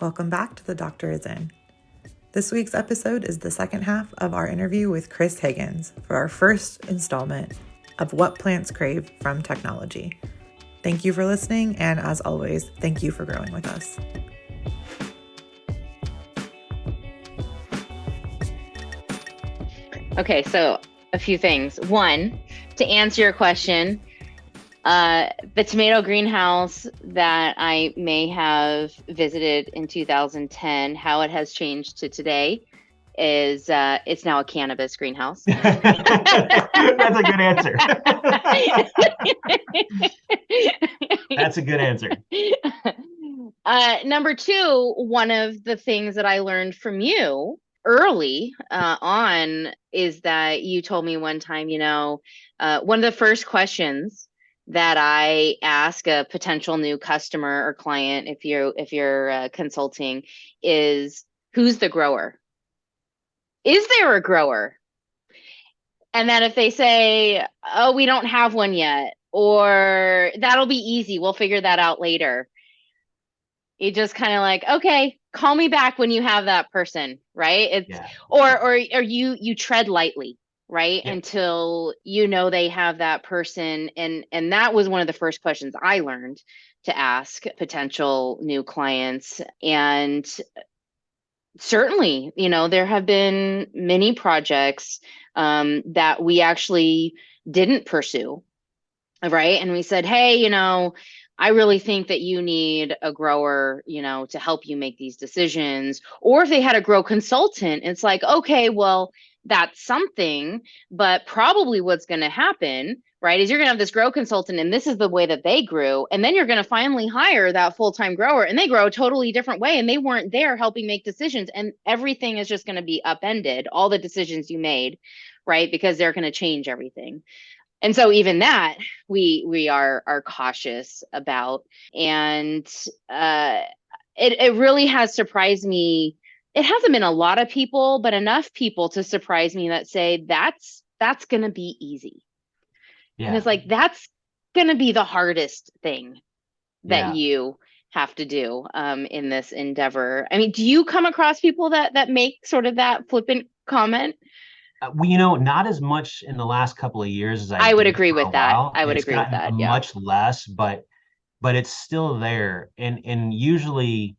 Welcome back to The Doctor Is In. This week's episode is the second half of our interview with Chris Higgins for our first installment of What Plants Crave from Technology. Thank you for listening, and as always, thank you for growing with us. Okay, so a few things. One, to answer your question, the tomato greenhouse that I may have visited in 2010, how it has changed to today is it's now a cannabis greenhouse. That's a good answer. That's a good answer. Number two, one of the things that I learned from you early on is that you told me one time, one of the first questions that I ask a potential new customer or client, if you're consulting, is who's the grower? Is there a grower? And then if they say, oh, we don't have one yet, or that'll be easy, we'll figure that out later. You just kind of like, okay, call me back when you have that person, right? Or you tread lightly, right? Yep. Until they have that person. And that was one of the first questions I learned to ask potential new clients. And certainly, there have been many projects that we actually didn't pursue, right? And we said, hey, I really think that you need a grower, to help you make these decisions. Or if they had a grow consultant, it's like, okay, well, that's something, but probably what's going to happen, right, is you're going to have this grow consultant and this is the way that they grew. And then you're going to finally hire that full-time grower and they grow a totally different way. And they weren't there helping make decisions. And everything is just going to be upended, all the decisions you made, right, because they're going to change everything. And so even that we are cautious about. And it really has surprised me. It hasn't been a lot of people, but enough people to surprise me that say that's going to be easy. Yeah. And it's like, that's going to be the hardest thing that you have to do in this endeavor. I mean, do you come across people that make sort of that flippant comment? Well, not as much in the last couple of years as I would agree with that. I would agree with that. Yeah. Much less, but it's still there. And usually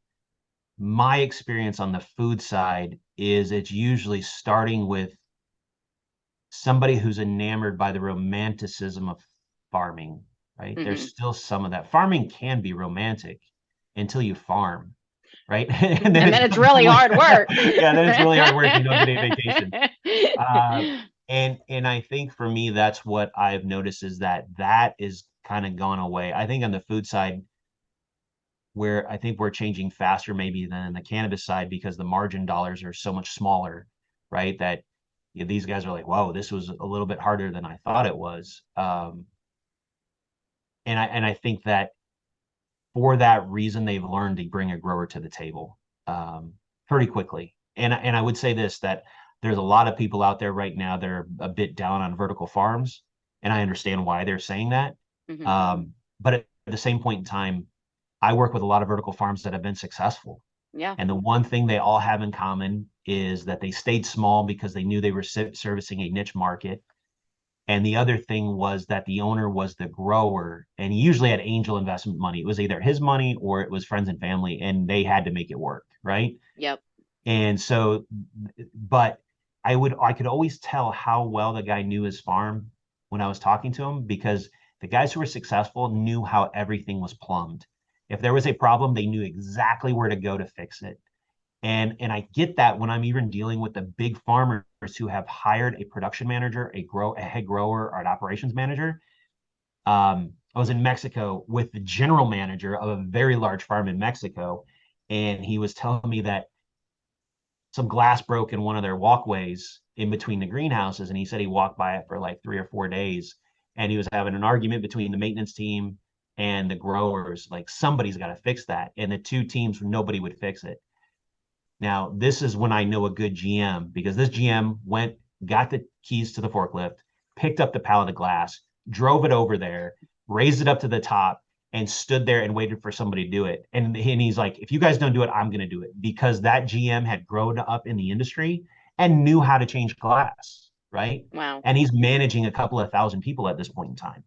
my experience on the food side is it's usually starting with somebody who's enamored by the romanticism of farming, right? Mm-hmm. There's still some of that. Farming can be romantic until you farm, right? and then it's really hard work. Yeah, then it's really hard work. You don't get any vacation. And I think for me, that's what I've noticed is that is kind of gone away. I think on the food side, where I think we're changing faster maybe than the cannabis side because the margin dollars are so much smaller, right? That these guys are like, whoa, this was a little bit harder than I thought it was. And I think that for that reason, they've learned to bring a grower to the table pretty quickly. And I would say this, that there's a lot of people out there right now that are a bit down on vertical farms. And I understand why they're saying that. Mm-hmm. But at the same point in time, I work with a lot of vertical farms that have been successful. Yeah. And the one thing they all have in common is that they stayed small because they knew they were servicing a niche market. And the other thing was that the owner was the grower, and he usually had angel investment money. It was either his money or it was friends and family, and they had to make it work, right? Yep. And so, but I could always tell how well the guy knew his farm when I was talking to him, because the guys who were successful knew how everything was plumbed. If there was a problem, they knew exactly where to go to fix it. And I get that when I'm even dealing with the big farmers who have hired a production manager, a head grower, or an operations manager. I was in Mexico with the general manager of a very large farm in Mexico, and he was telling me that some glass broke in one of their walkways in between the greenhouses, and he said he walked by it for like 3 or 4 days, and he was having an argument between the maintenance team and the growers, like somebody's got to fix that. And the two teams, nobody would fix it. Now, this is when I know a good GM, because this GM got the keys to the forklift, picked up the pallet of glass, drove it over there, raised it up to the top, and stood there and waited for somebody to do it. And he's like, if you guys don't do it, I'm going to do it, because that GM had grown up in the industry and knew how to change glass, right? Wow. And he's managing a couple of thousand people at this point in time.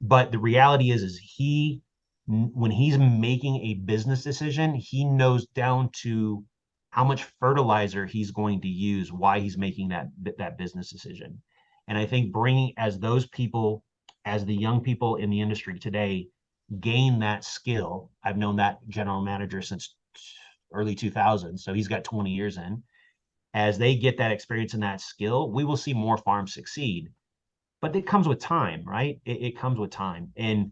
But the reality is he, when he's making a business decision, he knows down to how much fertilizer he's going to use, why he's making that business decision. And I think bringing, as those people, as the young people in the industry today gain that skill. I've known that general manager since early 2000s, so he's got 20 years in. As they get that experience and that skill, we will see more farms succeed. But it comes with time, right? It comes with time. And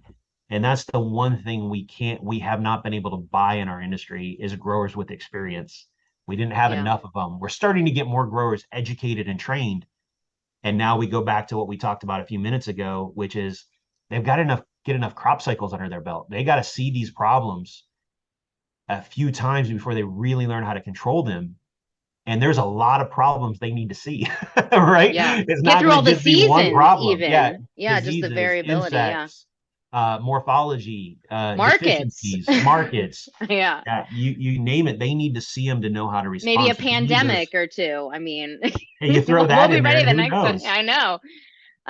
that's the one thing we have not been able to buy in our industry is growers with experience. We didn't have enough of them. We're starting to get more growers educated and trained. And now we go back to what we talked about a few minutes ago, which is they've got get enough crop cycles under their belt. They got to see these problems a few times before they really learn how to control them. And there's a lot of problems they need to see, right? Yeah. It's Get not through all the just be one seasons problem. even. Yeah. Yeah, Diseases, just the variability. insects, morphology, Markets. deficiencies, markets. Yeah. You name it. They need to see them to know how to respond. Maybe a So pandemic or two. I mean, and you throw that we'll in be ready there, the who next knows? time. I know.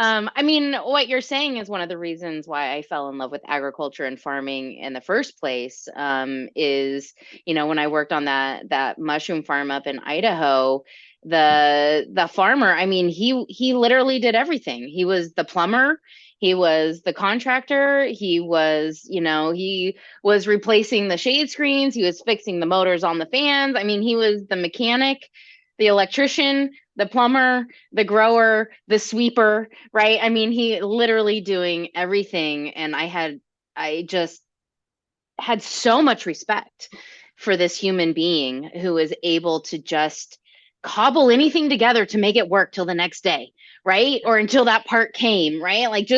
I mean, what you're saying is one of the reasons why I fell in love with agriculture and farming in the first place. Is, when I worked on that mushroom farm up in Idaho, the farmer, I mean, he literally did everything. He was the plumber, he was the contractor, he was replacing the shade screens, he was fixing the motors on the fans. I mean, he was the mechanic, the electrician, the plumber, the grower, the sweeper, right? I mean, he literally doing everything. And I just had so much respect for this human being who is able to just cobble anything together to make it work till the next day, right? Or until that part came, right? Like,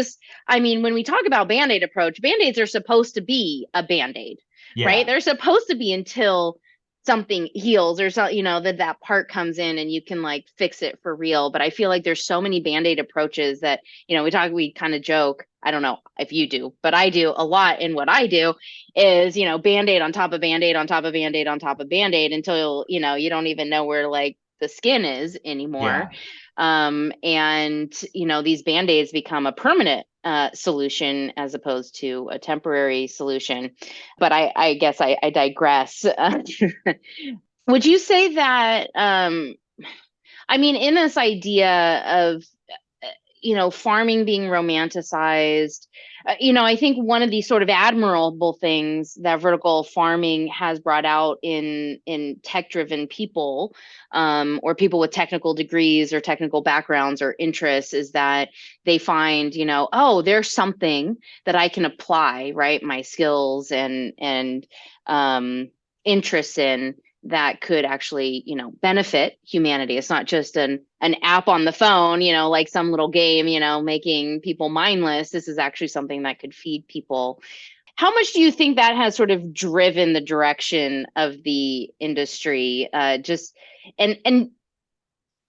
I mean, when we talk about Band-Aid approach, Band-Aids are supposed to be a Band-Aid, right? They're supposed to be until something heals or so, that part comes in and you can like fix it for real. But I feel like there's so many Band-Aid approaches that, we kind of joke. I don't know if you do, but I do a lot in what I do is, Band-Aid on top of Band-Aid on top of Band-Aid on top of Band-Aid until, you don't even know where like the skin is anymore. And, these Band-Aids become a permanent solution as opposed to a temporary solution. But I guess I digress. Would you say that, I mean, in this idea of, farming being romanticized, I think one of the sort of admirable things that vertical farming has brought out in tech-driven people, or people with technical degrees or technical backgrounds or interests, is that they find, oh, there's something that I can apply, right, my skills and interests in that could actually, benefit humanity. It's not just an app on the phone, like some little game, making people mindless. This is actually something that could feed people. How much do you think that has sort of driven the direction of the industry? And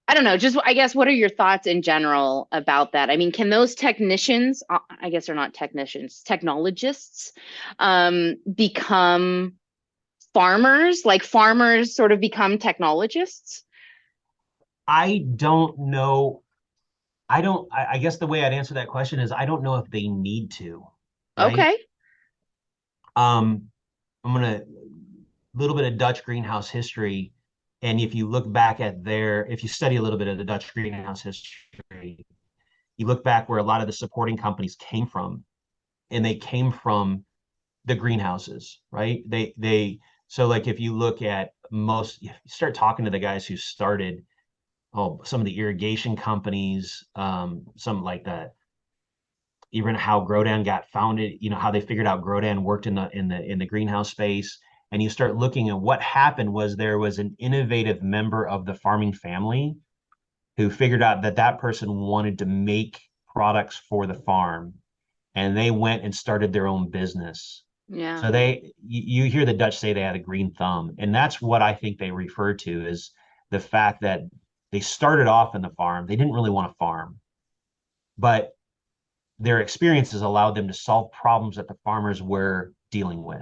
I don't know, just, I guess, what are your thoughts in general about that? I mean, can those technicians, I guess they're not technicians, technologists, become farmers, like farmers sort of become technologists? I don't know. I guess the way I'd answer that question is I don't know if they need to. Right? Okay. I'm gonna little bit of Dutch greenhouse history. And if you look back at if you study a little bit of the Dutch greenhouse history, you look back where a lot of the supporting companies came from, and they came from the greenhouses, right? So like if you look at you start talking to the guys who started some of the irrigation companies, some like that, even how Grodan got founded, how they figured out Grodan worked in the greenhouse space. And you start looking at what happened was there was an innovative member of the farming family who figured out that person wanted to make products for the farm, and they went and started their own business. Yeah. So you hear the Dutch say they had a green thumb, and that's what I think they refer to is the fact that they started off in the farm. They didn't really want to farm, but their experiences allowed them to solve problems that the farmers were dealing with.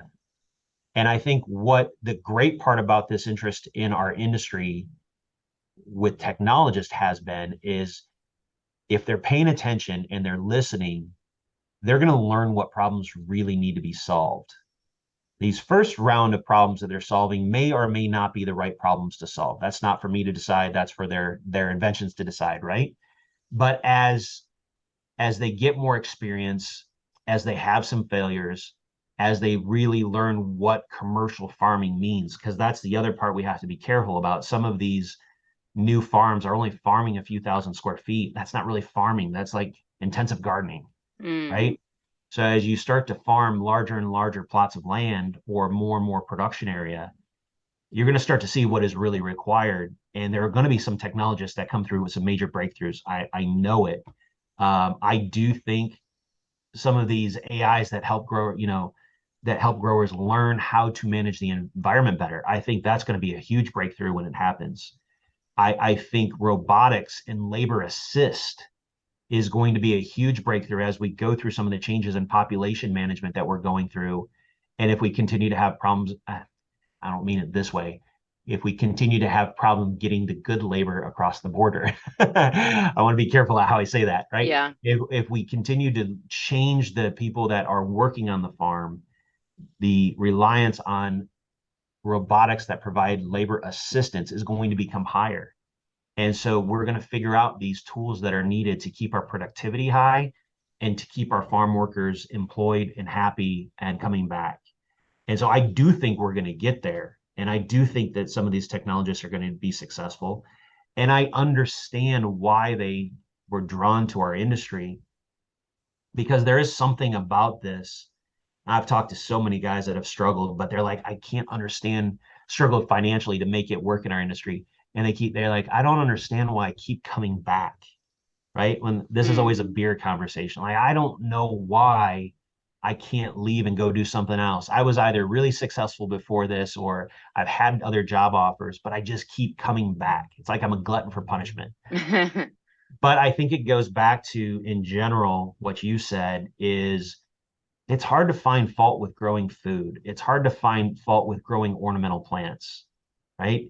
And I think what the great part about this interest in our industry with technologists has been is if they're paying attention and they're listening, they're going to learn what problems really need to be solved. These first round of problems that they're solving may or may not be the right problems to solve. That's not for me to decide. That's for their inventions to decide, right? But as they get more experience, as they have some failures, as they really learn what commercial farming means, because that's the other part we have to be careful about. Some of these new farms are only farming a few thousand square feet. That's not really farming. That's like intensive gardening, right? So as you start to farm larger and larger plots of land or more production area, you're going to start to see what is really required. And there are going to be some technologists that come through with some major breakthroughs. I know it. I do think some of these AIs that help grow, that help growers learn how to manage the environment better. I think that's going to be a huge breakthrough when it happens. I think robotics and labor assist is going to be a huge breakthrough as we go through some of the changes in population management that we're going through. And if we continue to have problems, I don't mean it this way, if we continue to have problems getting the good labor across the border, I want to be careful how I say that, right? Yeah. If we continue to change the people that are working on the farm, the reliance on robotics that provide labor assistance is going to become higher. And so we're going to figure out these tools that are needed to keep our productivity high and to keep our farm workers employed and happy and coming back. And so I do think we're going to get there. And I do think that some of these technologists are going to be successful. And I understand why they were drawn to our industry, because there is something about this. I've talked to so many guys that have struggled, but they're like, I can't struggled financially to make it work in our industry. And they're like, I don't understand why I keep coming back, right? When this is always a beer conversation. Like, I don't know why I can't leave and go do something else. I was either really successful before this or I've had other job offers, but I just keep coming back. It's like I'm a glutton for punishment. But I think it goes back to, in general, what you said is it's hard to find fault with growing food. It's hard to find fault with growing ornamental plants, right?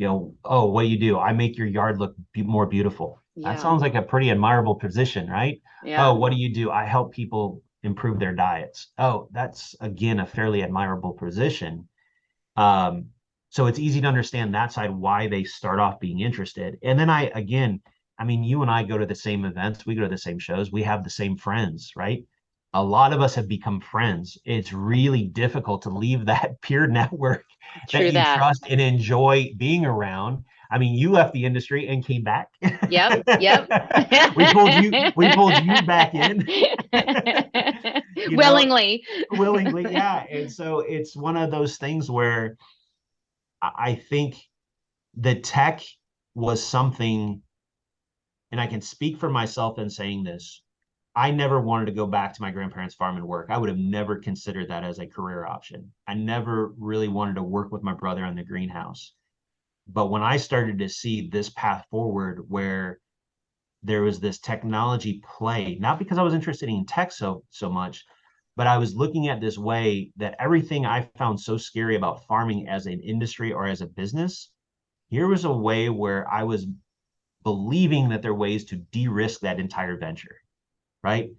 Oh, what do you do? I make your yard look more beautiful. Yeah. That sounds like a pretty admirable position, right? Yeah. Oh, what do you do? I help people improve their diets. Oh, that's again a fairly admirable position. So it's easy to understand that side, why they start off being interested. And then I mean, you and I go to the same events, we go to the same shows, we have the same friends, right? A lot of us have become friends. It's really difficult to leave that peer network that you trust and enjoy being around. I mean, you left the industry and came back. Yep. we pulled you back in. Willingly. Willingly, yeah. And so it's one of those things where I think the tech was something, and I can speak for myself in saying this, I never wanted to go back to my grandparents' farm and work. I would have never considered that as a career option. I never really wanted to work with my brother on the greenhouse. But when I started to see this path forward where there was this technology play, not because I was interested in tech so much, but I was looking at this way that everything I found so scary about farming as an industry or as a business, here was a way where I was believing that there are ways to de-risk that entire venture, right?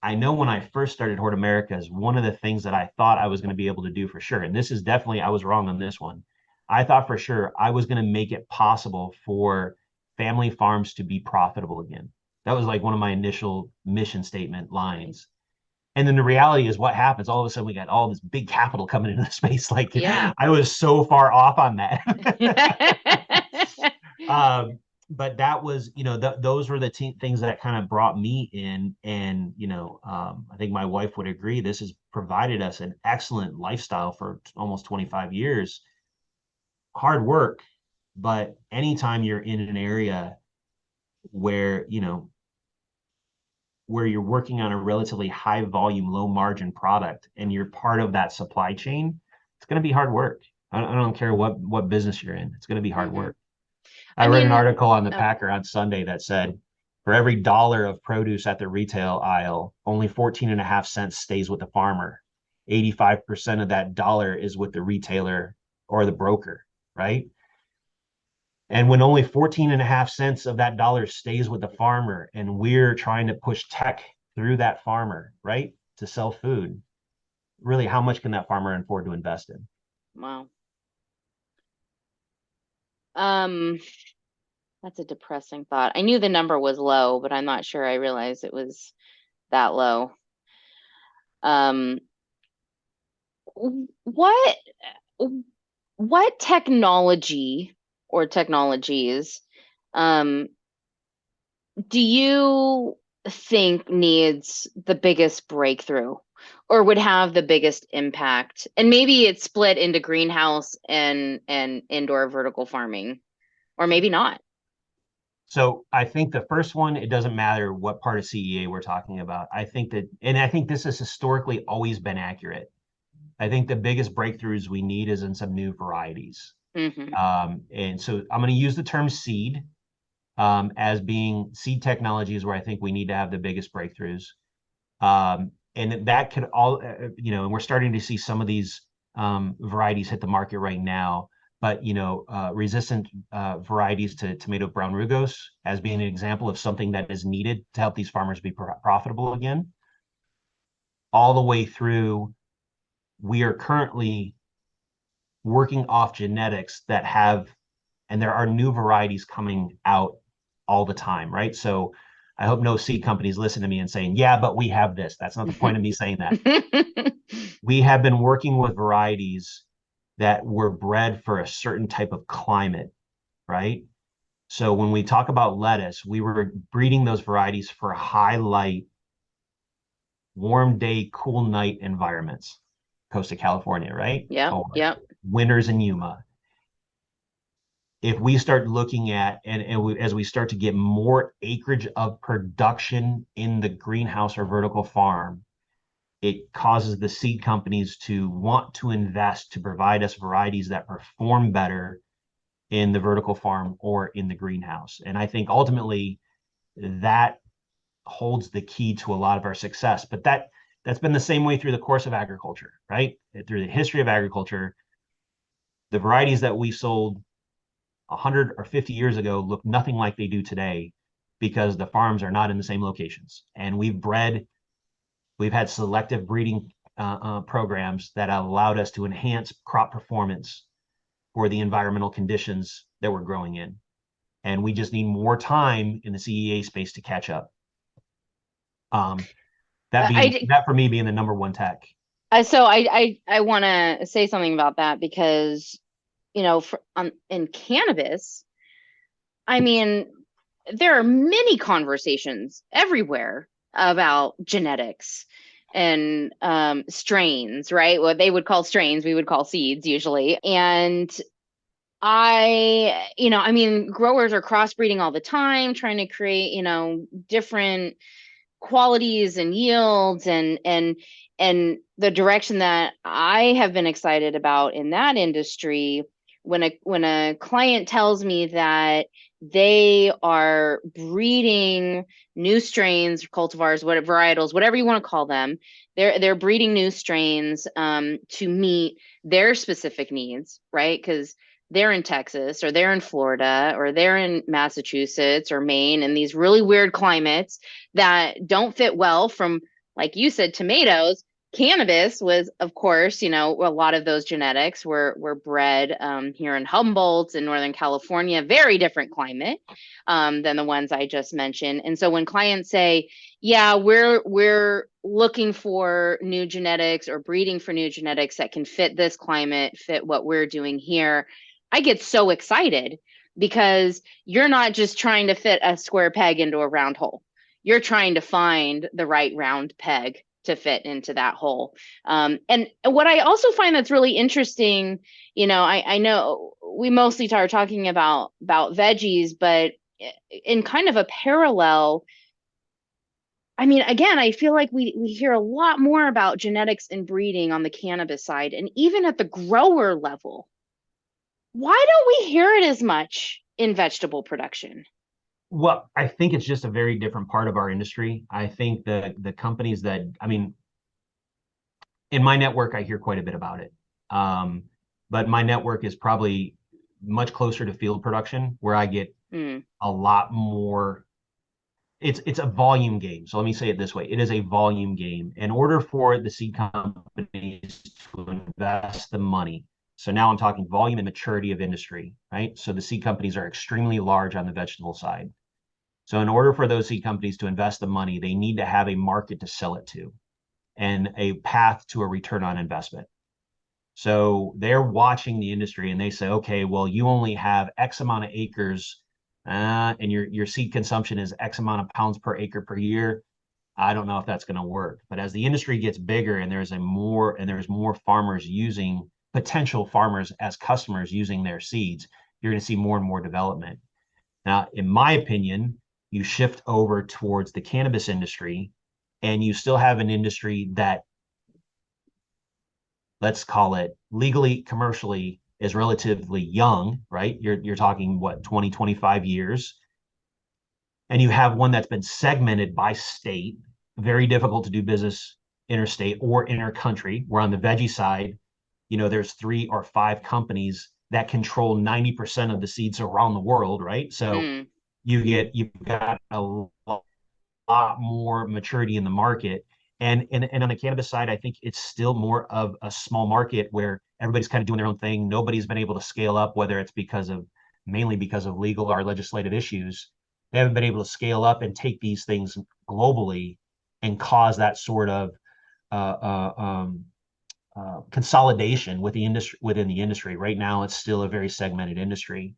I know when I first started HortAmericas, one of the things that I thought I was going to be able to do for sure, and this is definitely, I was wrong on this one. I thought for sure I was going to make it possible for family farms to be profitable again. That was like one of my initial mission statement lines. And then the reality is what happens. All of a sudden we got all this big capital coming into the space. Like, yeah. I was so far off on that. But that was, those were the things that kind of brought me in. And, I think my wife would agree, this has provided us an excellent lifestyle for almost 25 years. Hard work, but anytime you're in an area where, where you're working on a relatively high volume, low margin product and you're part of that supply chain, it's going to be hard work. I don't care what business you're in. It's going to be hard work. I read an article on the Packer on Sunday that said, For every dollar of produce at the retail aisle, only 14.5 cents stays with the farmer. 85% of that dollar is with the retailer or the broker, right? And when only 14.5 cents of that dollar stays with the farmer, and we're trying to push tech through that farmer, right, to sell food, really, how much can that farmer afford to invest in? Wow. That's a depressing thought. I knew the number was low, but I'm not sure I realized it was that low. What technology or technologies do you think needs the biggest breakthrough or would have the biggest impact? And maybe it's split into greenhouse and indoor vertical farming, or maybe not. So I think the first one, it doesn't matter what part of CEA we're talking about. I think that, and I think this has historically always been accurate. I think the biggest breakthroughs we need is in some new varieties. And so I'm going to use the term seed as being seed technologies where I think we need to have the biggest breakthroughs. And that could all, and we're starting to see some of these varieties hit the market right now. But, resistant varieties to tomato brown rugose as being an example of something that is needed to help these farmers be profitable again. All the way through, we are currently working off genetics that have, and there are new varieties coming out all the time, right? So I hope no seed companies listen to me and saying, yeah, but we have this. That's not the point of me saying that. We have been working with varieties that were bred for a certain type of climate, right? So when we talk about lettuce, we were breeding those varieties for high light, warm day, cool night environments, coast of California, right? Yeah, yeah. Winters in Yuma. If we start looking at, as we start to get more acreage of production in the greenhouse or vertical farm, it causes the seed companies to want to invest to provide us varieties that perform better in the vertical farm or in the greenhouse. And I think ultimately that holds the key to a lot of our success. But that's been the same way through the course of agriculture, right? Through the history of agriculture, the varieties that we sold 100 or 50 years ago look nothing like they do today because the farms are not in the same locations. And we've had selective breeding programs that allowed us to enhance crop performance for the environmental conditions that we're growing in. And we just need more time in the CEA space to catch up. That for me being the number one tech. So I want to say something about that because, in cannabis, I mean, there are many conversations everywhere about genetics and strains, right? What they would call strains, we would call seeds usually. And growers are crossbreeding all the time, trying to create, different qualities and yields and the direction that I have been excited about in that industry when a client tells me that they are breeding new strains, cultivars, whatever varietals, whatever you want to call them, they're breeding new strains to meet their specific needs, right? Because they're in Texas or they're in Florida or they're in Massachusetts or Maine and these really weird climates that don't fit well from, like you said, tomatoes. Cannabis was, of course, a lot of those genetics were bred here in Humboldt in Northern California, very different climate than the ones I just mentioned. And so when clients say, yeah, we're looking for new genetics or breeding for new genetics that can fit this climate, fit what we're doing here, I get so excited because you're not just trying to fit a square peg into a round hole. You're trying to find the right round peg to fit into that hole. And what I also find that's really interesting, I know we mostly are talking about veggies, but in kind of a parallel, I mean, again, I feel like we hear a lot more about genetics and breeding on the cannabis side, and even at the grower level. Why don't we hear it as much in vegetable production? Well, I think it's just a very different part of our industry. I think the companies that, I mean, in my network, I hear quite a bit about it. But my network is probably much closer to field production, where I get Mm. a lot more. It's a volume game. So let me say it this way. It is a volume game. In order for the seed companies to invest the money, so now I'm talking volume and maturity of industry, right? So the seed companies are extremely large on the vegetable side. So in order for those seed companies to invest the money, they need to have a market to sell it to and a path to a return on investment. So they're watching the industry and they say, okay, well, you only have X amount of acres, and your seed consumption is X amount of pounds per acre per year. I don't know if that's going to work. But as the industry gets bigger and there's more farmers using, potential farmers as customers using their seeds, you're going to see more and more development. Now, in my opinion, you shift over towards the cannabis industry and you still have an industry that, let's call it legally, commercially, is relatively young, right? You're talking what, 20, 25 years. And you have one that's been segmented by state, very difficult to do business interstate or intercountry. Where on the veggie side, there's 3 or 5 companies that control 90% of the seeds around the world, right? So Mm. you've got a lot more maturity in the market. And on the cannabis side, I think it's still more of a small market where everybody's kind of doing their own thing. Nobody's been able to scale up, whether it's mainly because of legal or legislative issues. They haven't been able to scale up and take these things globally and cause that sort of uh, uh, um, consolidation within the industry. Right now, it's still a very segmented industry,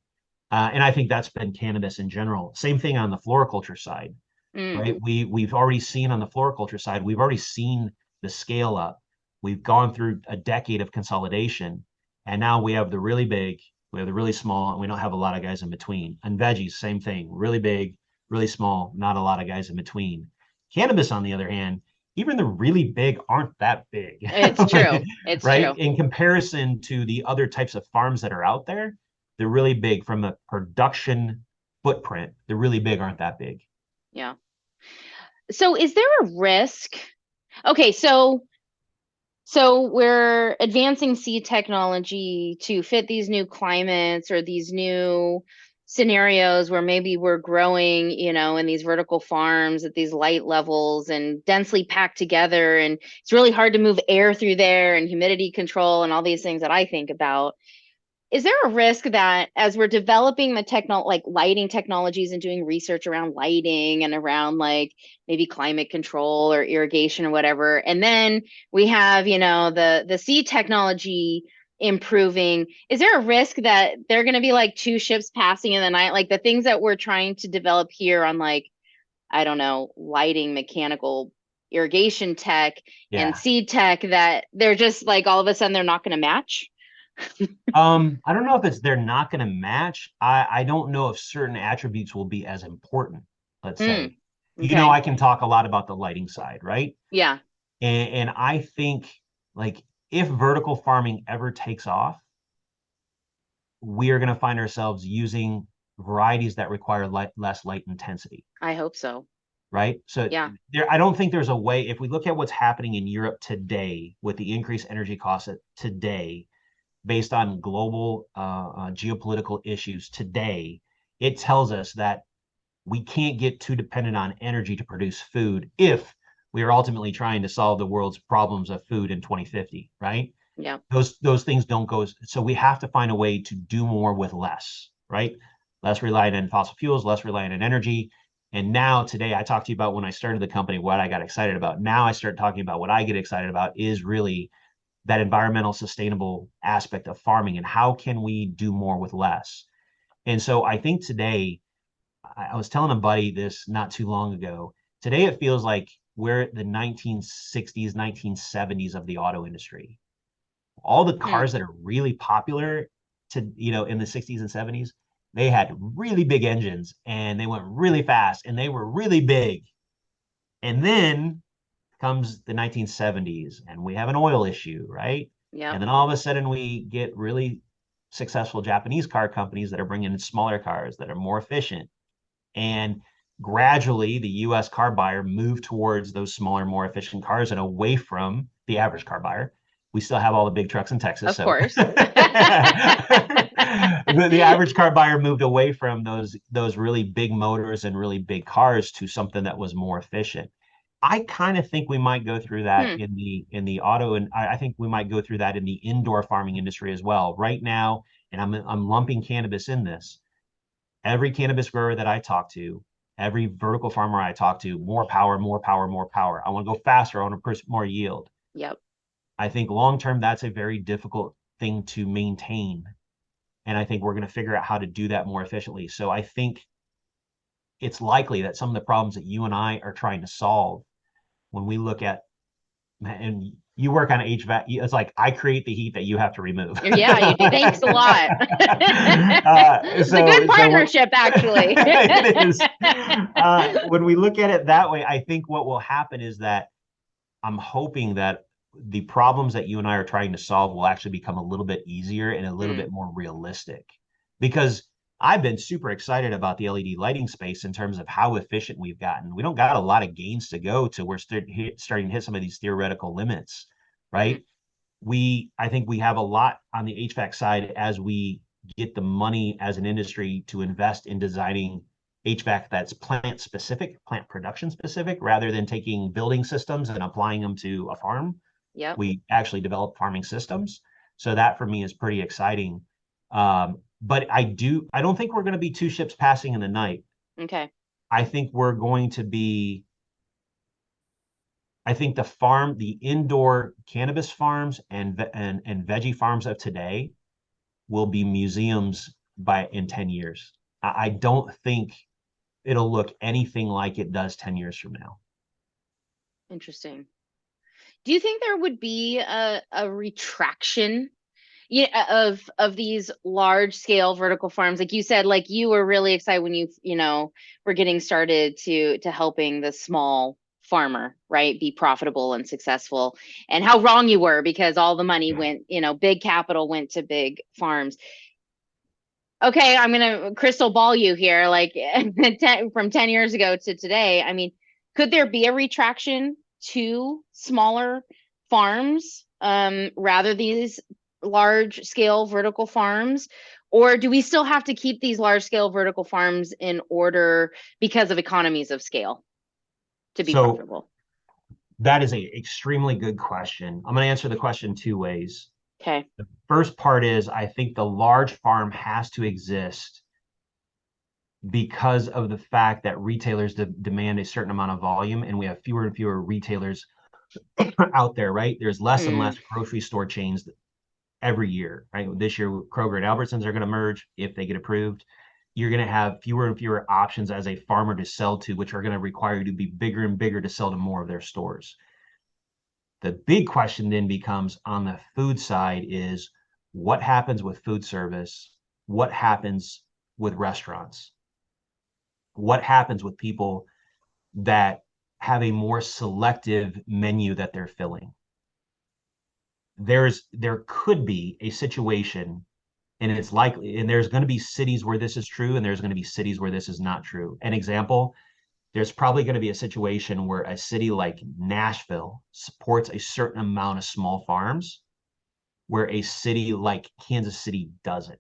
and I think that's been cannabis in general. Same thing on the floriculture side, Mm. right? We've already seen on the floriculture side, we've already seen the scale up. We've gone through a decade of consolidation, and now we have the really big, we have the really small, and we don't have a lot of guys in between. And veggies, same thing, really big, really small, not a lot of guys in between. Cannabis, on the other hand, even the really big aren't that big, It's true. It's right? true. In comparison to the other types of farms that are out there, they're really big from a production footprint. The really big aren't that big. Yeah. So is there a risk? Okay, so we're advancing seed technology to fit these new climates or these new scenarios where maybe we're growing, in these vertical farms at these light levels and densely packed together. And it's really hard to move air through there and humidity control and all these things that I think about. Is there a risk that as we're developing the like lighting technologies and doing research around lighting and around like maybe climate control or irrigation or whatever, and then we have, the seed technology improving, is there a risk that they're going to be like two ships passing in the night, like the things that we're trying to develop here on like, I don't know, lighting, mechanical, irrigation tech and Yeah. seed tech, that they're just like all of a sudden they're not going to match? I don't know if they're not going to match. I don't know if certain attributes will be as important, let's Mm, say. okay. I can talk a lot about the lighting side, right? Yeah. And I think, like, if vertical farming ever takes off, we are going to find ourselves using varieties that require less light intensity, I hope so. right? So Yeah. I don't think there's a way. If we look at what's happening in Europe today with the increased energy costs today, based on global geopolitical issues today, it tells us that we can't get too dependent on energy to produce food if we are ultimately trying to solve the world's problems of food in 2050, right? Yeah. Those things don't go. So we have to find a way to do more with less, right? Less reliant on fossil fuels, less reliant on energy. And now today, I talked to you about when I started the company, what I got excited about. Now I start talking about what I get excited about is really that environmental sustainable aspect of farming and how can we do more with less. And so I think today, I was telling a buddy this not too long ago. Today it feels like we're at the 1960s, 1970s of the auto industry. All the Hmm. cars that are really popular in the 60s and 70s, they had really big engines and they went really fast and they were really big. And then comes the 1970s and we have an oil issue, right? Yep. And then all of a sudden we get really successful Japanese car companies that are bringing in smaller cars that are more efficient. And gradually, the US car buyer moved towards those smaller, more efficient cars and away from the average car buyer. We still have all the big trucks in Texas. Of course. The average car buyer moved away from those really big motors and really big cars to something that was more efficient. I kind of think we might go through that in the auto, and I think we might go through that in the indoor farming industry as well. Right now, and I'm lumping cannabis in this. Every cannabis grower that I talk to, every vertical farmer I talk to, more power, more power, more power. I want to go faster. I want to push more yield. Yep. I think long term, that's a very difficult thing to maintain. And I think we're going to figure out how to do that more efficiently. So I think it's likely that some of the problems that you and I are trying to solve, when we look at, and you work on HVAC, it's like I create the heat that you have to remove. Yeah, you do. Thanks a lot. It's a good partnership, actually. It is. When we look at it that way, I think what will happen is that I'm hoping that the problems that you and I are trying to solve will actually become a little bit easier and a little bit more realistic. Because I've been super excited about the LED lighting space in terms of how efficient we've gotten. We don't got a lot of gains to go to. We're starting to hit some of these theoretical limits, right? I think we have a lot on the HVAC side as we get the money as an industry to invest in designing HVAC that's plant specific, plant production specific, rather than taking building systems and applying them to a farm. Yep. We actually develop farming systems. So that for me is pretty exciting. But I don't think we're going to be two ships passing in the night. Okay. I think the indoor cannabis farms and veggie farms of today will be museums in 10 years. I don't think it'll look anything like it does 10 years from now. Interesting. Do you think there would be a retraction of these large scale vertical farms? Like you said, like you were really excited when you were getting started to helping the small farmer, right, be profitable and successful, and how wrong you were because all the money went, big capital went to big farms. Okay, I'm gonna crystal ball you here, like from 10 years ago to today. I mean, could there be a retraction to smaller farms rather these large scale vertical farms, or do we still have to keep these large scale vertical farms in order because of economies of scale to be profitable? That is a extremely good question. I'm going to answer the question two ways. Okay. The first part is I think the large farm has to exist because of the fact that retailers demand a certain amount of volume, and we have fewer and fewer retailers out there, right? There's less and less grocery store chains every year, right? This year, Kroger and Albertsons are going to merge if they get approved. You're going to have fewer and fewer options as a farmer to sell to, which are going to require you to be bigger and bigger to sell to more of their stores. The big question then becomes on the food side is what happens with food service? What happens with restaurants? What happens with people that have a more selective menu that they're filling? There could be a situation, and it's likely, and there's going to be cities where this is true, and there's going to be cities where this is not true. An example, there's probably going to be a situation where a city like Nashville supports a certain amount of small farms, where a city like Kansas City doesn't,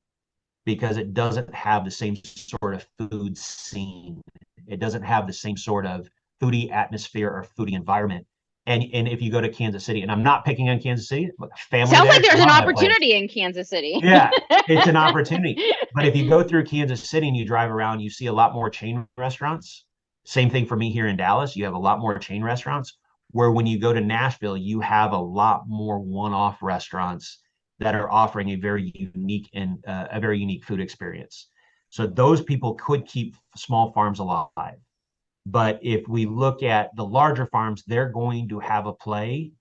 because it doesn't have the same sort of food scene. It doesn't have the same sort of foodie atmosphere or foodie environment. And if you go to Kansas City, and I'm not picking on Kansas City, family sounds like there's an opportunity in Kansas City. Yeah, it's an opportunity. But if you go through Kansas City and you drive around, you see a lot more chain restaurants. Same thing for me here in Dallas. You have a lot more chain restaurants, where when you go to Nashville, you have a lot more one-off restaurants that are offering a very unique food experience. So those people could keep small farms alive. But if we look at the larger farms, they're going to have a play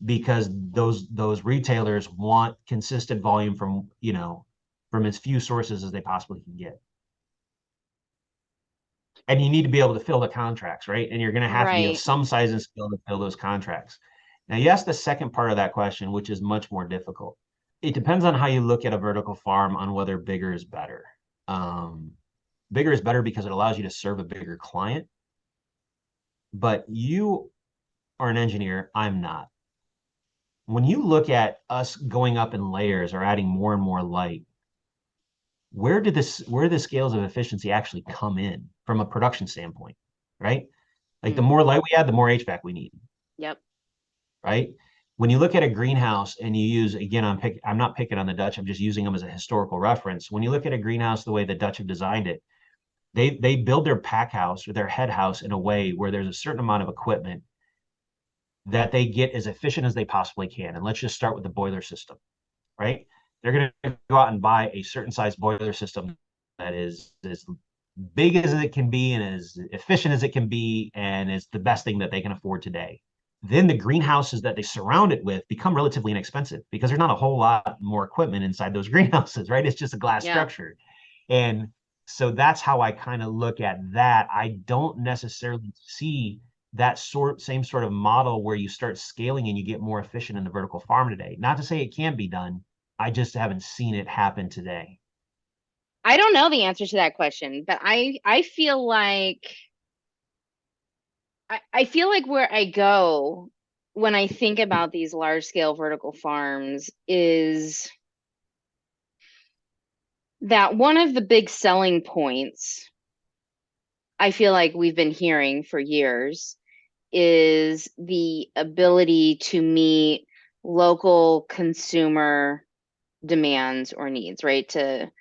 because those retailers want consistent volume from as few sources as they possibly can get. And you need to be able to fill the contracts, right? And you're going to have to be of some size and scale to fill those contracts. Now, you asked the second part of that question, which is much more difficult. It depends on how you look at a vertical farm on whether bigger is better. bigger is better because it allows you to serve a bigger client. But you are an engineer. I'm not. When you look at us going up in layers or adding more and more light, where do the scales of efficiency actually come in from a production standpoint, right? Like the more light we add, the more HVAC we need. Yep. Right? When you look at a greenhouse and you use, again, I'm not picking on the Dutch, I'm just using them as a historical reference. When you look at a greenhouse the way the Dutch have designed it, they build their pack house or their head house in a way where there's a certain amount of equipment that they get as efficient as they possibly can. And let's just start with the boiler system, right? They're going to go out and buy a certain size boiler system that is as big as it can be and as efficient as it can be and is the best thing that they can afford today. Then the greenhouses that they surround it with become relatively inexpensive because there's not a whole lot more equipment inside those greenhouses, right? It's just a glass structure. And so that's how I kind of look at that. I don't necessarily see that same sort of model where you start scaling and you get more efficient in the vertical farm today. Not to say it can't be done. I just haven't seen it happen today. I don't know the answer to that question, but I feel like where I go when I think about these large scale vertical farms is that one of the big selling points I feel like we've been hearing for years is the ability to meet local consumer demands or needs, right? To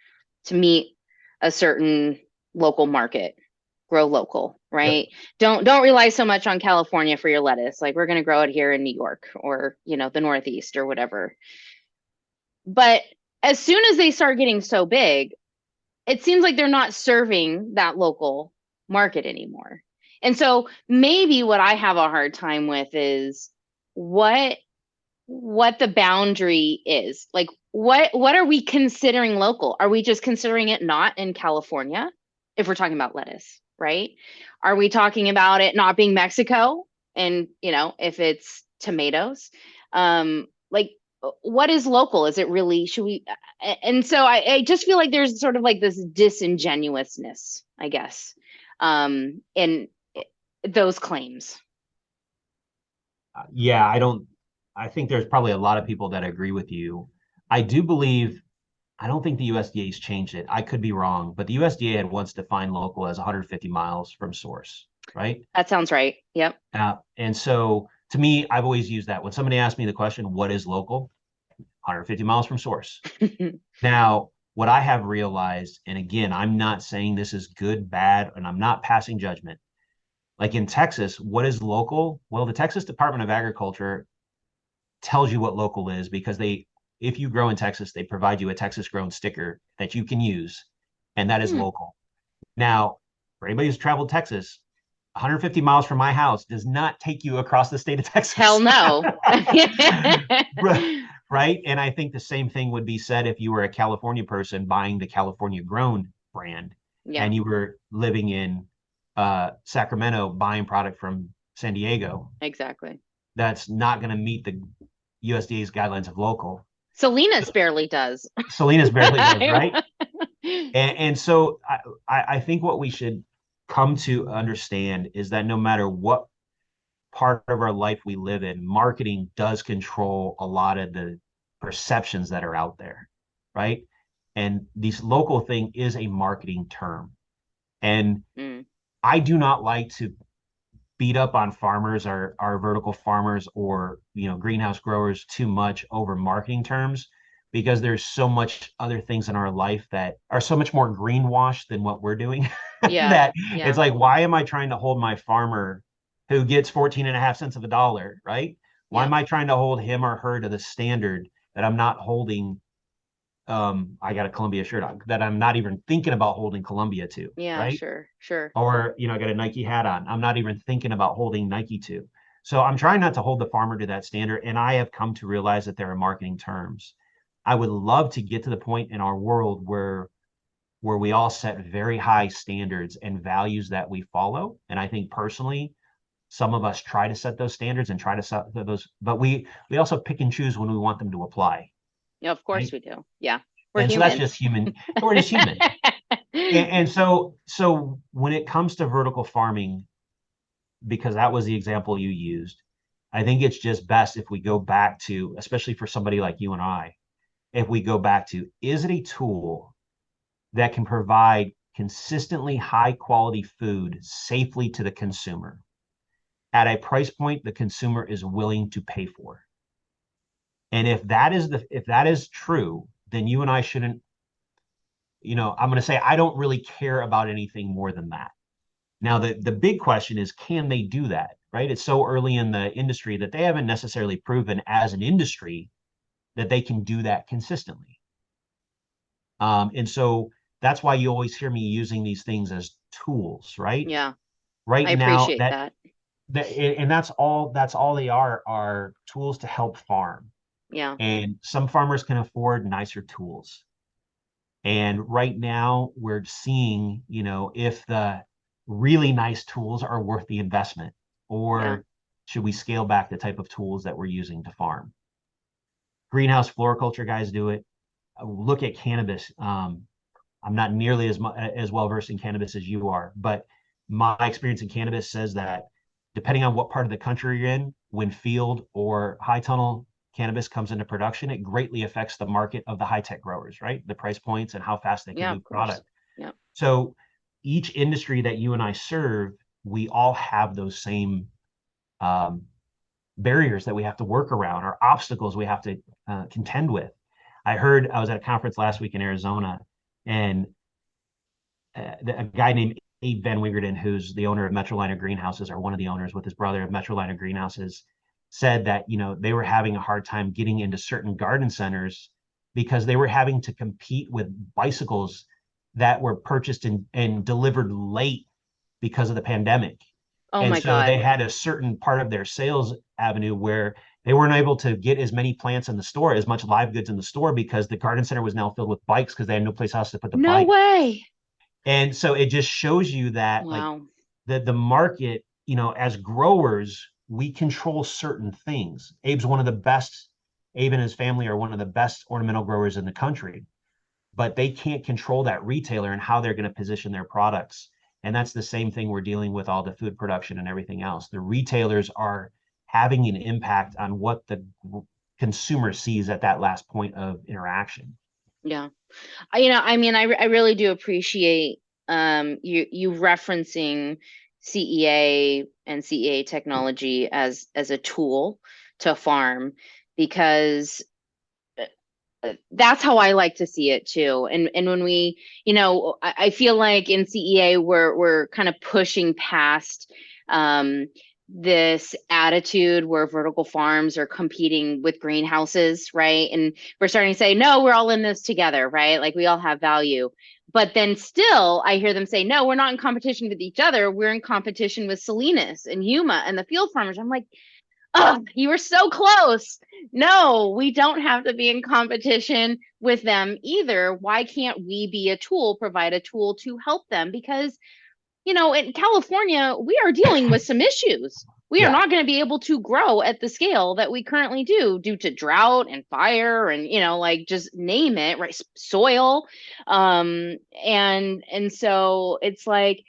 meet a certain local market, grow local, right? Yep. Don't rely so much on California for your lettuce. Like we're going to grow it here in New York or, the Northeast or whatever. But as soon as they start getting so big, it seems like they're not serving that local market anymore. And so maybe what I have a hard time with is what the boundary is. Like what are we considering local? Are we just considering it not in California if we're talking about lettuce, right? Are we talking about it not being Mexico and, if it's tomatoes? Like what is local? Is it really, should we? And so I just feel like there's sort of like this disingenuousness, I guess, in those claims. Yeah, I think there's probably a lot of people that agree with you. I don't think the USDA's changed it. I could be wrong, but the USDA had once defined local as 150 miles from source, right? That sounds right. Yep. And so to me, I've always used that. When somebody asks me the question, what is local? 150 miles from source. Now, what I have realized, and again, I'm not saying this is good, bad, and I'm not passing judgment. Like in Texas, what is local? Well, the Texas Department of Agriculture tells you what local is because if you grow in Texas, they provide you a Texas grown sticker that you can use, and that is local. Now, for anybody who's traveled Texas, 150 miles from my house does not take you across the state of Texas. Hell no. Right? And I think the same thing would be said if you were a California person buying the California grown brand and you were living in Sacramento buying product from San Diego. Exactly. That's not going to meet the USDA's guidelines of local. Salinas barely does. Salinas barely does, right? And so I think what we should come to understand is that no matter what part of our life we live in, marketing does control a lot of the perceptions that are out there, right? And this local thing is a marketing term. And I do not like to beat up on farmers or our vertical farmers or greenhouse growers too much over marketing terms because there's so much other things in our life that are so much more greenwashed than what we're doing. It's like, why am I trying to hold my farmer who gets 14.5 cents of a dollar, right? Why am I trying to hold him or her to the standard that I'm not holding? I got a Columbia shirt on that I'm not even thinking about holding Columbia to. Yeah, right? Sure. Or, I got a Nike hat on. I'm not even thinking about holding Nike to. So I'm trying not to hold the farmer to that standard. And I have come to realize that there are marketing terms. I would love to get to the point in our world where we all set very high standards and values that we follow. And I think personally, some of us try to set those standards and try to set those, but we also pick and choose when we want them to apply. Yeah, of course we do. Yeah. We're human. So that's just human. We're just human. And so when it comes to vertical farming, because that was the example you used, I think it's just best if we go back to, especially for somebody like you and I, if we go back to, is it a tool that can provide consistently high quality food safely to the consumer at a price point the consumer is willing to pay for? And if that is true, then you and I shouldn't, I'm going to say I don't really care about anything more than that. Now, the big question is, can they do that? Right? It's so early in the industry that they haven't necessarily proven as an industry that they can do that consistently. And so that's why you always hear me using these things as tools, right? Yeah, Right I now, appreciate that. and that's all they are tools to help farm. Yeah. And some farmers can afford nicer tools. And right now we're seeing, if the really nice tools are worth the investment, Yeah. or should we scale back the type of tools that we're using to farm? Greenhouse floriculture guys do it. Look at cannabis. I'm not nearly as well versed in cannabis as you are, but my experience in cannabis says that depending on what part of the country you're in, when field or high tunnel cannabis comes into production, it greatly affects the market of the high tech growers, right? The price points and how fast they can Yeah, of move course. product. Yeah. So each industry that you and I serve, we all have those same um, barriers that we have to work around, or obstacles we have to contend with. I was at a conference last week in Arizona, and a guy named Abe Van Wingerden, who's the owner of Metroliner Greenhouses, or one of the owners with his brother of Metroliner Greenhouses, said that they were having a hard time getting into certain garden centers because they were having to compete with bicycles that were purchased and delivered late because of the pandemic. Oh And my so they God. had a certain part of their sales avenue where they weren't able to get as many plants in the store, as much live goods in the store, because the garden center was now filled with bikes because they had no place else to put the No bike. way. And so it just shows you that, like, Wow. the market, as growers, we control certain things. Abe and his family are one of the best ornamental growers in the country, but they can't control that retailer and how they're going to position their products. And that's the same thing we're dealing with all the food production and everything else. The retailers are having an impact on what the consumer sees at that last point of interaction. Yeah. I mean, I really do appreciate you referencing CEA and CEA technology as a tool to farm, because that's how I like to see it too. And when we, I feel like in CEA we're kind of pushing past this attitude where vertical farms are competing with greenhouses, right? And we're starting to say, no, we're all in this together, right? Like we all have value. But then still, I hear them say, no, we're not in competition with each other. We're in competition with Salinas and Yuma and the field farmers. I'm like, oh, you were so close. No, we don't have to be in competition with them either. Why can't we be a tool, provide a tool to help them? Because, in California, we are dealing with some issues. We are Yeah. not going to be able to grow at the scale that we currently do due to drought and fire and, like just name it, right? Soil. And so it's like,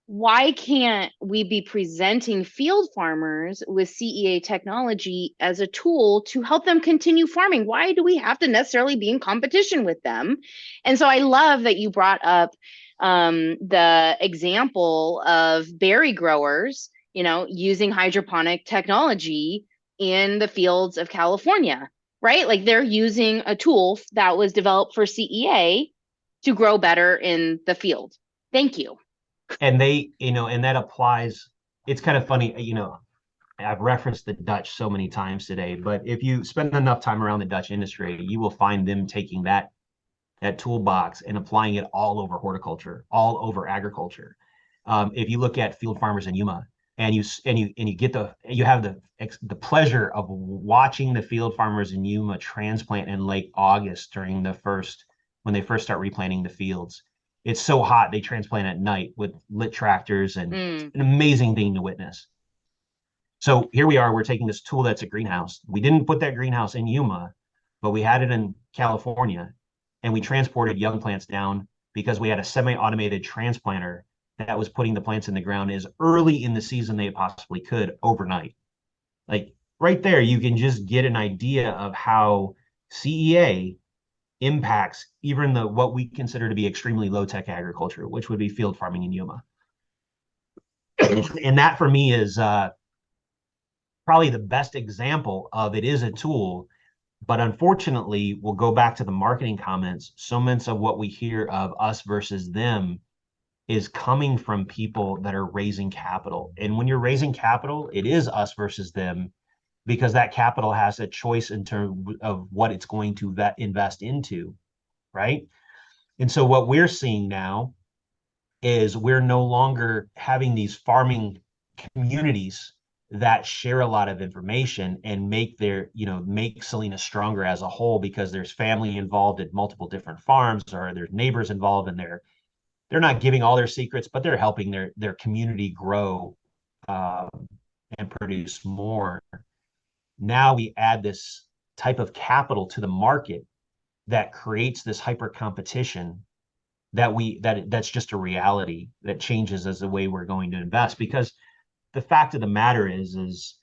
why can't we be presenting field farmers with CEA technology as a tool to help them continue farming? Why do we have to necessarily be in competition with them? And so I love that you brought up the example of berry growers, using hydroponic technology in the fields of California, right? Like they're using a tool that was developed for CEA to grow better in the field. Thank you. And and that applies. It's kind of funny, I've referenced the Dutch so many times today, but if you spend enough time around the Dutch industry, you will find them taking that toolbox and applying it all over horticulture, all over agriculture. If you look at field farmers in Yuma, and you have the pleasure of watching the field farmers in Yuma transplant in late August when they first start replanting the fields. It's so hot they transplant at night with lit tractors, and it's an amazing thing to witness. So here we are, we're taking this tool that's a greenhouse. We didn't put that greenhouse in Yuma, but we had it in California, and we transported young plants down because we had a semi-automated transplanter that was putting the plants in the ground as early in the season they possibly could overnight. Like right there, you can just get an idea of how CEA impacts even what we consider to be extremely low-tech agriculture, which would be field farming in Yuma. And that for me is probably the best example of it is a tool, but unfortunately, we'll go back to the marketing comments. So much of what we hear of us versus them is coming from people that are raising capital. And when you're raising capital, it is us versus them, because that capital has a choice in terms of what it's going to invest into, right? And so what we're seeing now is we're no longer having these farming communities that share a lot of information and make make Salina stronger as a whole, because there's family involved at multiple different farms, or there's neighbors involved, and they're not giving all their secrets, but they're helping their community grow and produce more. Now we add this type of capital to the market that creates this hyper competition that's just a reality that changes as the way we're going to invest. Because the fact of the matter is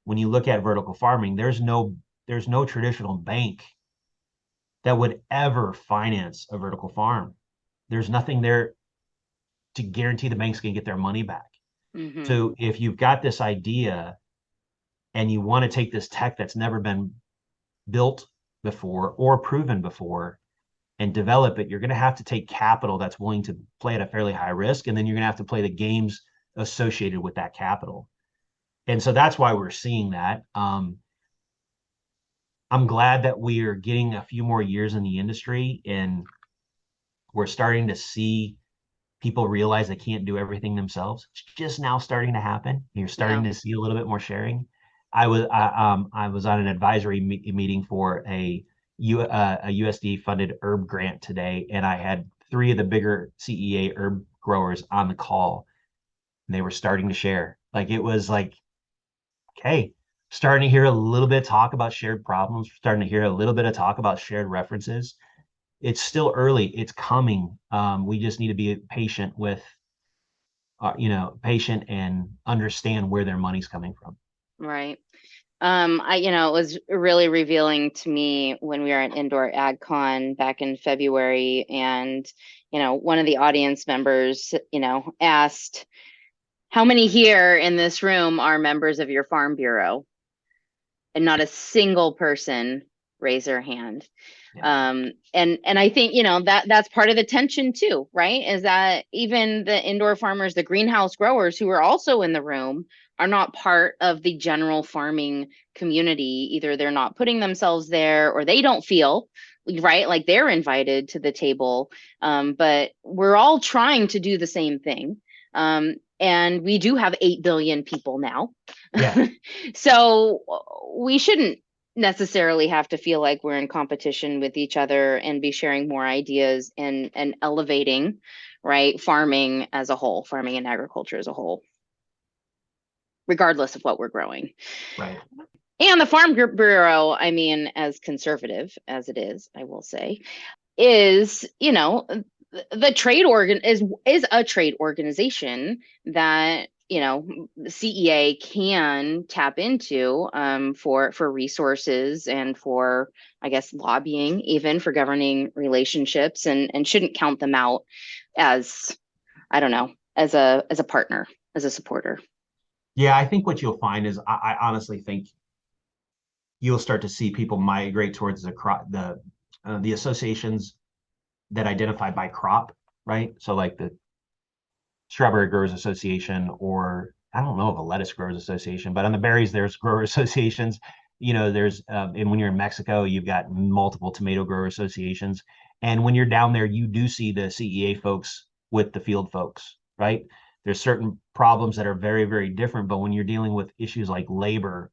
when you look at vertical farming, there's no traditional bank that would ever finance a vertical farm. There's nothing there to guarantee the bank's going to get their money back. Mm-hmm. So if you've got this idea and you want to take this tech that's never been built before or proven before and develop it, you're going to have to take capital that's willing to play at a fairly high risk, and then you're going to have to play the games associated with that capital. And so that's why we're seeing that. I'm glad that we are getting a few more years in the industry, and we're starting to see people realize they can't do everything themselves. It's just now starting to happen. You're starting to see a little bit more sharing. I was on an advisory meeting for a USD funded herb grant today, and I had 3 of the bigger CEA herb growers on the call, and they were starting to share. Like, it was like, okay, starting to hear a little bit of talk about shared problems, starting to hear a little bit of talk about shared references. It's still early. It's coming. We just need to be patient patient and understand where their money's coming from. Right. It was really revealing to me when we were at Indoor AgCon back in February, and, one of the audience members, asked, how many here in this room are members of your farm bureau? And not a single person raised their hand. Yeah. And I think, that's part of the tension too, right? Is that even the indoor farmers, the greenhouse growers who are also in the room, are not part of the general farming community. Either they're not putting themselves there, or they don't feel right like they're invited to the table. But we're all trying to do the same thing. And we do have 8 billion people now. Yeah. So we shouldn't necessarily have to feel like we're in competition with each other, and be sharing more ideas and elevating, right, farming as a whole, farming and agriculture as a whole, regardless of what we're growing. Right. And the Farm Bureau, I mean, as conservative as it is, I will say, is, the trade is a trade organization that, CEA can tap into for resources and for, I guess, lobbying, even for governing relationships, and shouldn't count them out as, I don't know, as a partner, as a supporter. Yeah, I think what you'll find is I honestly think you'll start to see people migrate towards the associations that identify by crop, right? So like the Strawberry Growers Association, or I don't know of a lettuce growers association, but on the berries, there's grower associations. There's and when you're in Mexico, you've got multiple tomato grower associations. And when you're down there, you do see the CEA folks with the field folks, right? There's certain problems that are very, very different, but when you're dealing with issues like labor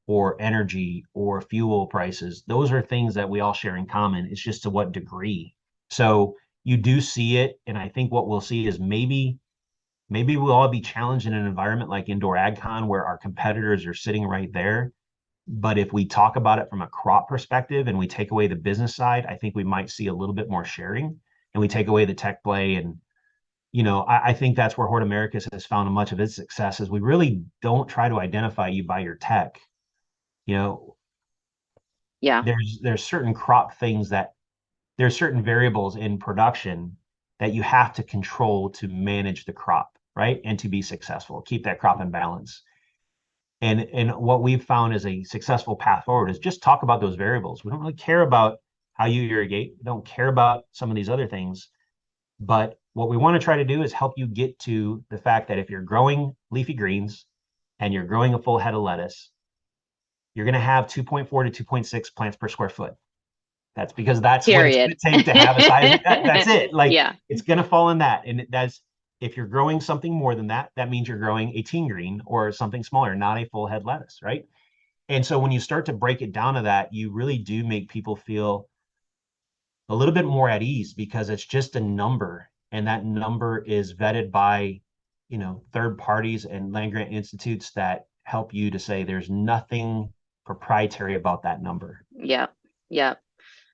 or energy or fuel prices, those are things that we all share in common. It's just to what degree. So you do see it, and I think what we'll see is maybe we'll all be challenged in an environment like Indoor AgCon, where our competitors are sitting right there. But if we talk about it from a crop perspective and we take away the business side, I think we might see a little bit more sharing. and we take away the tech play. And, I think that's where HortAmericas has found much of its success is we really don't try to identify you by your tech. Yeah. There's certain crop things that there's certain variables in production that you have to control to manage the crop, right? And to be successful, keep that crop in balance. And what we've found is a successful path forward is just talk about those variables. We don't really care about how you irrigate. We don't care about some of these other things. But what we want to try to do is help you get to the fact that if you're growing leafy greens and you're growing a full head of lettuce, you're going to have 2.4 to 2.6 plants per square foot. That's because that's Period. what it's going to take to have a size. That's it. Like, yeah. It's going to fall in that. And that's, if you're growing something more than that, that means you're growing a teen green or something smaller, not a full head lettuce, right? And so when you start to break it down to that, you really do make people feel a little bit more at ease because it's just a number. And that number is vetted by, third parties and land grant institutes that help you to say there's nothing proprietary about that number. Yeah. Yeah.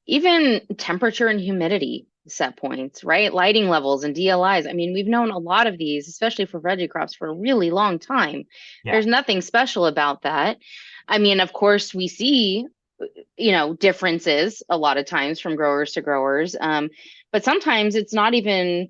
Even temperature and humidity set points, right? Lighting levels and DLIs. I mean, we've known a lot of these, especially for veggie crops, for a really long time. Yeah. There's nothing special about that. I mean, of course, we see, differences a lot of times from growers to growers. But sometimes it's not even,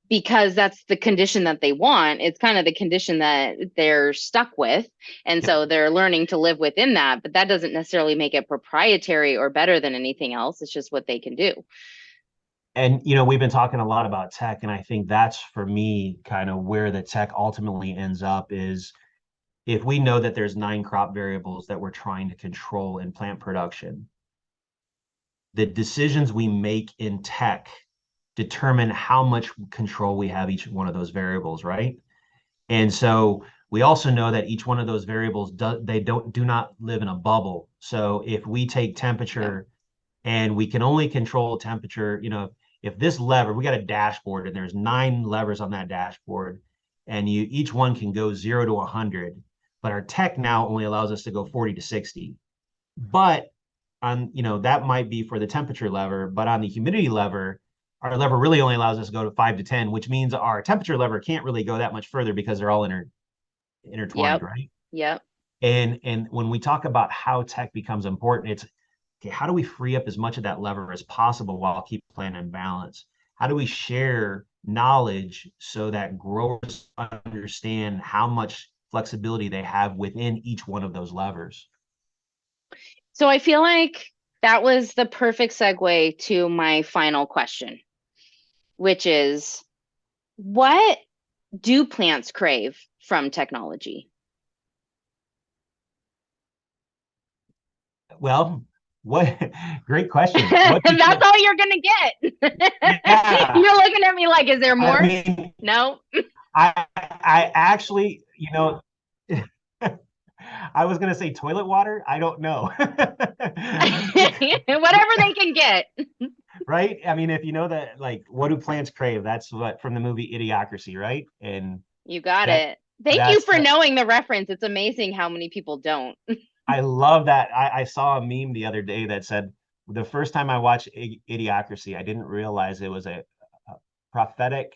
because that's the condition that they want. It's kind of the condition that they're stuck with. And so they're learning to live within that, but that doesn't necessarily make it proprietary or better than anything else. It's just what they can do. And, we've been talking a lot about tech, and I think that's for me kind of where the tech ultimately ends up is if we know that there's 9 crop variables that we're trying to control in plant production, the decisions we make in tech determine how much control we have each one of those variables, right? And so we also know that each one of those variables do not live in a bubble. So if we take temperature and we can only control temperature, if this lever, we got a dashboard and there's 9 levers on that dashboard, and each one can go 0 to 100, but our tech now only allows us to go 40 to 60. But on, that might be for the temperature lever, but on the humidity lever, our lever really only allows us to go to 5 to 10, which means our temperature lever can't really go that much further because they're all intertwined, right? Yep. And when we talk about how tech becomes important, it's, okay, how do we free up as much of that lever as possible while keep plant in balance? How do we share knowledge so that growers understand how much flexibility they have within each one of those levers? So I feel like that was the perfect segue to my final question, which is, what do plants crave from technology? Well, great question. That's all you're gonna get. Yeah. You're looking at me like, is there more? I mean, no. I actually, I was gonna say toilet water. I don't know. Whatever they can get. Right? I mean, if you know that, like, what do plants crave? That's what from the movie Idiocracy, right? And you got it. Thank you for knowing the reference. It's amazing how many people don't. I love that. I saw a meme the other day that said, the first time I watched Idiocracy, I didn't realize it was a prophetic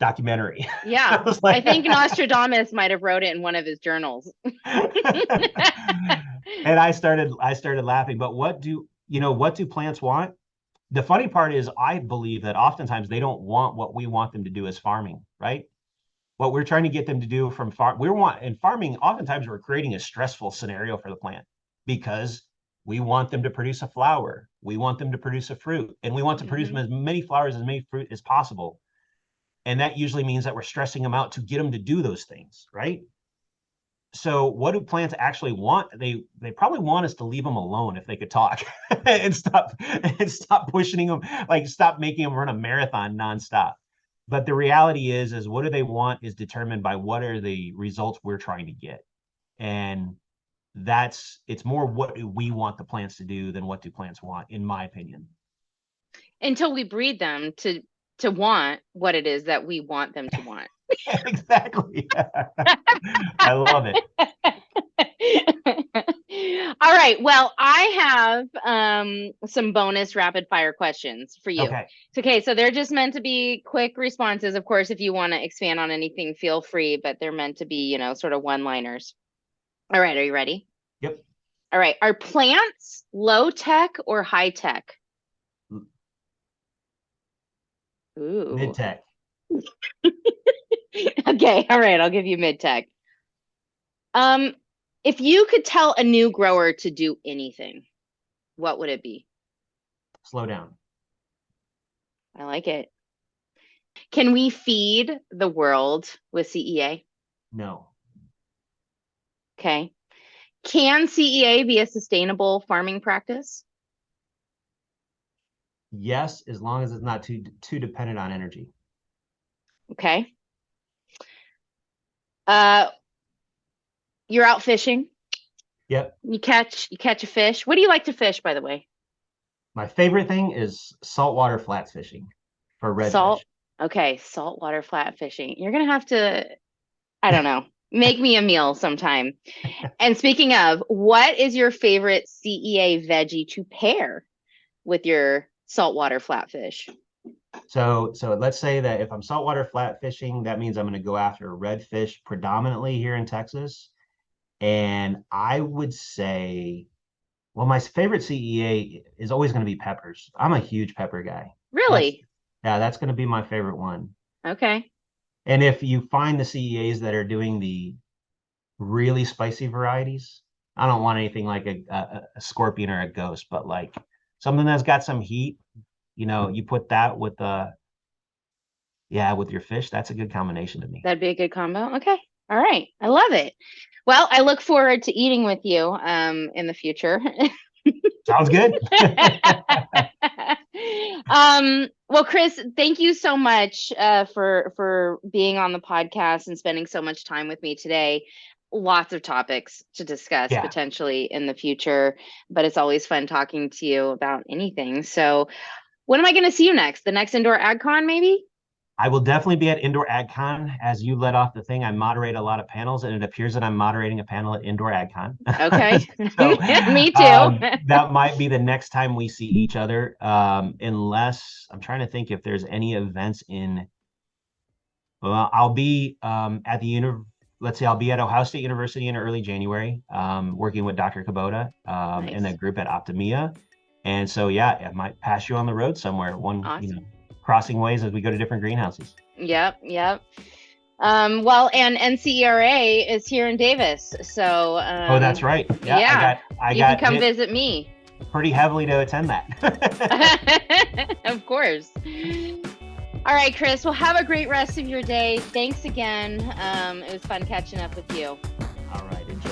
documentary. Yeah. I think Nostradamus might have wrote it in one of his journals. And I started laughing. But what do plants want? The funny part is I believe that oftentimes they don't want what we want them to do as farming, right? What we're trying to get them to do from in farming, oftentimes we're creating a stressful scenario for the plant because we want them to produce a flower. We want them to produce a fruit, and we want to produce them as many flowers, as many fruit as possible. And that usually means that we're stressing them out to get them to do those things, right? So what do plants actually want? They probably want us to leave them alone if they could talk and stop pushing them, like stop making them run a marathon nonstop. But the reality is what do they want is determined by what are the results we're trying to get. And it's more what do we want the plants to do than what do plants want, in my opinion. Until we breed them to want what it is that we want them to want. Exactly. I love it. All right. Well, I have some bonus rapid fire questions for you. Okay. Okay, so they're just meant to be quick responses. Of course, if you want to expand on anything, feel free, but they're meant to be, sort of one-liners. All right, are you ready? Yep. All right. Are plants low tech or high tech? Ooh. Mid-tech. Okay, all right, I'll give you mid-tech. If you could tell a new grower to do anything, what would it be? Slow down. I like it. Can we feed the world with CEA? No. Okay. Can CEA be a sustainable farming practice? Yes, as long as it's not too dependent on energy. Okay. You're out fishing. Yep. You catch a fish. What do you like to fish, by the way? My favorite thing is saltwater flat fishing for redfish. Okay, saltwater flat fishing. You're gonna have to, I don't know, make me a meal sometime. And speaking of, what is your favorite CEA veggie to pair with your saltwater flatfish? So let's say that if I'm saltwater flat fishing, that means I'm going to go after redfish predominantly here in Texas. And I would say, well, my favorite CEA is always going to be peppers. I'm a huge pepper guy. Really? That's going to be my favorite one. Okay. And if you find the CEAs that are doing the really spicy varieties, I don't want anything like a scorpion or a ghost, but like something that's got some heat. You put that with with your fish. That's a good combination to me. That'd be a good combo. Okay. All right. I love it. Well, I look forward to eating with you in the future. Sounds good. Well, Chris, thank you so much for being on the podcast and spending so much time with me today. Lots of topics to discuss potentially in the future, but it's always fun talking to you about anything. So when am I going to see you next? The next Indoor AgCon, maybe? I will definitely be at Indoor AgCon. As you let off the thing, I moderate a lot of panels, and it appears that I'm moderating a panel at Indoor AgCon. Okay. So, me too. That might be the next time we see each other, unless I'm trying to think if there's any events I'll be at the let's say I'll be at Ohio State University in early January, working with Dr. Kubota Nice. in a group at Optimia. And so, I might pass you on the road somewhere, Awesome. Crossing ways as we go to different greenhouses. Yep. Well, and NCERA is here in Davis, so oh, that's right. Yeah, I got can come visit me pretty heavily to attend that. Of course. All right, Chris. Well, have a great rest of your day. Thanks again. It was fun catching up with you. All right. Enjoy.